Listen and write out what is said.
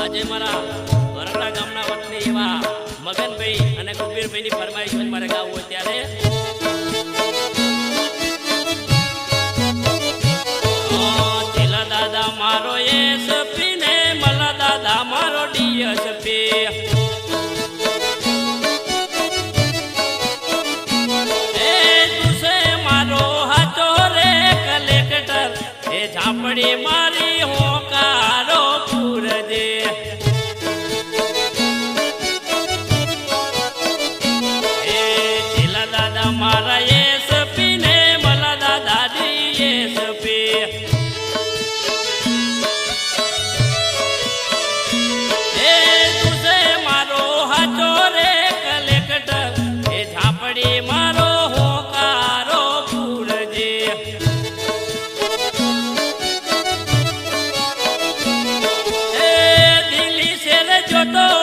આજે મારા વરગડા ગામના વતની એવા મગનભાઈ અને કબીરભાઈની ફરમાઈશ હોય મારે ગાવું હોય ત્યારે ચેલા દાદા મારો એસપી ને મલા દાદા મારો ડીએસપી ઝાપડી મારી હોકારો પૂરજે એ ચેલા દાદા મારા એસપી ને મલા દાદા ડીએસપી એ તુસે મારો હાચો રે કલેક્ટર એ ઝાપડી મારો હોકારો પૂરજે તો